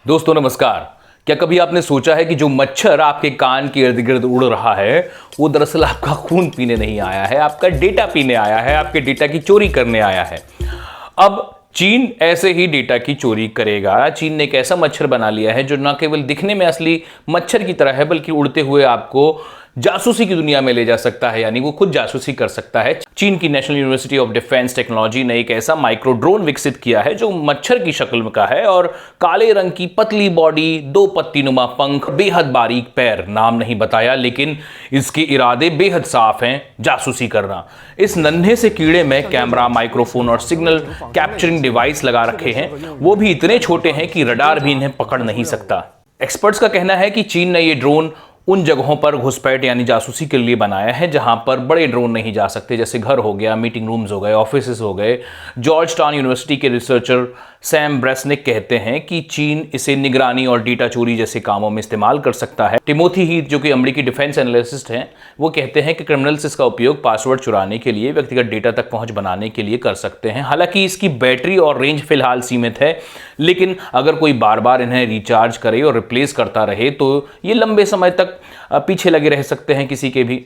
दोस्तों नमस्कार। क्या कभी आपने सोचा है कि जो मच्छर आपके कान के इर्द गिर्द उड़ रहा है वो दरअसल आपका खून पीने नहीं आया है, आपका डेटा पीने आया है, आपके डेटा की चोरी करने आया है। अब चीन ऐसे ही डेटा की चोरी करेगा। चीन ने एक ऐसा मच्छर बना लिया है जो न केवल दिखने में असली मच्छर की तरह है बल्कि उड़ते हुए आपको जासूसी की दुनिया में ले जा सकता है, यानी वो खुद जासूसी कर सकता है। चीन की national university of defence technology ने एक ऐसा माइक्रो ड्रोन विकसित किया है जो मच्छर की शक्ल का है और काले रंग की पतली बॉडी, दो पत्तीनुमा पंख, बेहद बारीक पैर। नाम नहीं बताया लेकिन इसके इरादे बेहद साफ हैं, जासूसी करना। इस नन्हे से कीड़े में कैमरा, माइक्रोफोन और सिग्नल कैप्चरिंग डिवाइस लगा रखे हैं, वो भी इतने छोटे हैं कि रडार भी इन्हें पकड़ नहीं सकता। एक्सपर्ट्स का कहना है कि चीन ने ये ड्रोन उन जगहों पर घुसपैठ यानी जासूसी के लिए बनाया है जहां पर बड़े ड्रोन नहीं जा सकते, जैसे घर हो गया, मीटिंग रूम्स हो गए, ऑफिसेस हो गए। जॉर्ज टाउन यूनिवर्सिटी के रिसर्चर सैम ब्रेसनिक कहते हैं कि चीन इसे निगरानी और डेटा चोरी जैसे कामों में इस्तेमाल कर सकता है। टिमोथी हीथ, जो कि अमेरिकी डिफेंस एनालिस्ट हैं, वो कहते हैं कि क्रिमिनल्स इसका उपयोग पासवर्ड चुराने के लिए, व्यक्तिगत डेटा तक पहुंच बनाने के लिए कर सकते हैं। हालांकि इसकी बैटरी और रेंज फिलहाल सीमित है, लेकिन अगर कोई बार बार इन्हें रिचार्ज करे और रिप्लेस करता रहे तो ये लंबे समय तक पीछे लगे रह सकते हैं किसी के भी।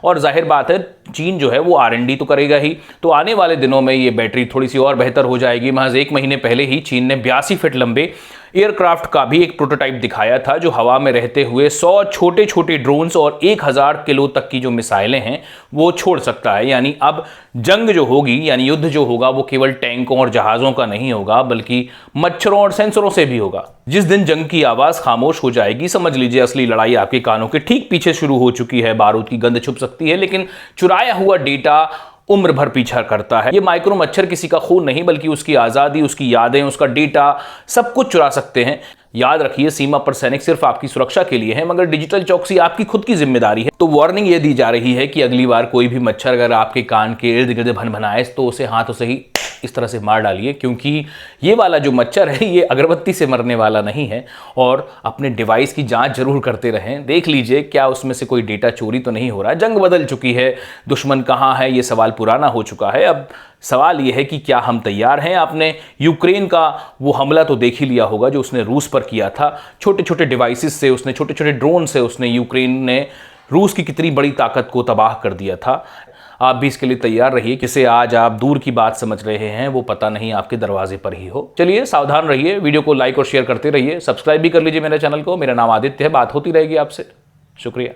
और जाहिर बात है चीन जो है वो R&D तो करेगा ही, तो आने वाले दिनों में ये बैटरी थोड़ी सी और बेहतर हो जाएगी। महज एक महीने पहले ही चीन ने 82 फीट लंबे एयरक्राफ्ट का भी एक प्रोटोटाइप दिखाया था जो हवा में रहते हुए 100 छोटे छोटे ड्रोन्स और 1000 किलो तक की जो मिसाइलें हैं वो छोड़ सकता है। यानी अब जंग जो होगी, यानी युद्ध जो होगा, वो केवल टैंकों और जहाज़ों का नहीं होगा बल्कि मच्छरों और सेंसरों से भी होगा। जिस दिन जंग की आवाज़ खामोश हो जाएगी, समझ लीजिए असली लड़ाई आपके कानों के ठीक पीछे शुरू हो चुकी है। बारूद की गंध छुप सकती है लेकिन चुराया हुआ डेटा उम्र भर पीछा करता है। ये माइक्रो मच्छर किसी का खून नहीं बल्कि उसकी आज़ादी, उसकी यादें, उसका डेटा, सब कुछ चुरा सकते हैं। याद रखिए, सीमा पर सैनिक सिर्फ आपकी सुरक्षा के लिए है, मगर डिजिटल चौकसी आपकी खुद की जिम्मेदारी है। तो वार्निंग ये दी जा रही है कि अगली बार कोई भी मच्छर अगर आपके कान के इर्द गिर्द भनभनाए तो उसे हाथों से ही इस तरह से मार डालिए, क्योंकि ये वाला जो मच्छर है ये अगरबत्ती से मरने वाला नहीं है। और अपने डिवाइस की जांच जरूर करते रहें, देख लीजिए क्या उसमें से कोई डेटा चोरी तो नहीं हो रहा। जंग बदल चुकी है, दुश्मन कहाँ है ये सवाल पुराना हो चुका है। अब सवाल ये है कि क्या हम तैयार हैं। आपने यूक्रेन का वो हमला तो देख ही लिया होगा जो उसने रूस पर किया था। छोटे छोटे डिवाइसेस से उसने, छोटे छोटे ड्रोन से उसने यूक्रेन ने रूस की कितनी बड़ी ताकत को तबाह कर दिया था। आप भी इसके लिए तैयार रहिए। किसे आज आप दूर की बात समझ रहे हैं वो पता नहीं आपके दरवाजे पर ही हो। चलिए सावधान रहिए, वीडियो को लाइक और शेयर करते रहिए, सब्सक्राइब भी कर लीजिए मेरे चैनल को। मेरा नाम आदित्य है, बात होती रहेगी आपसे। शुक्रिया।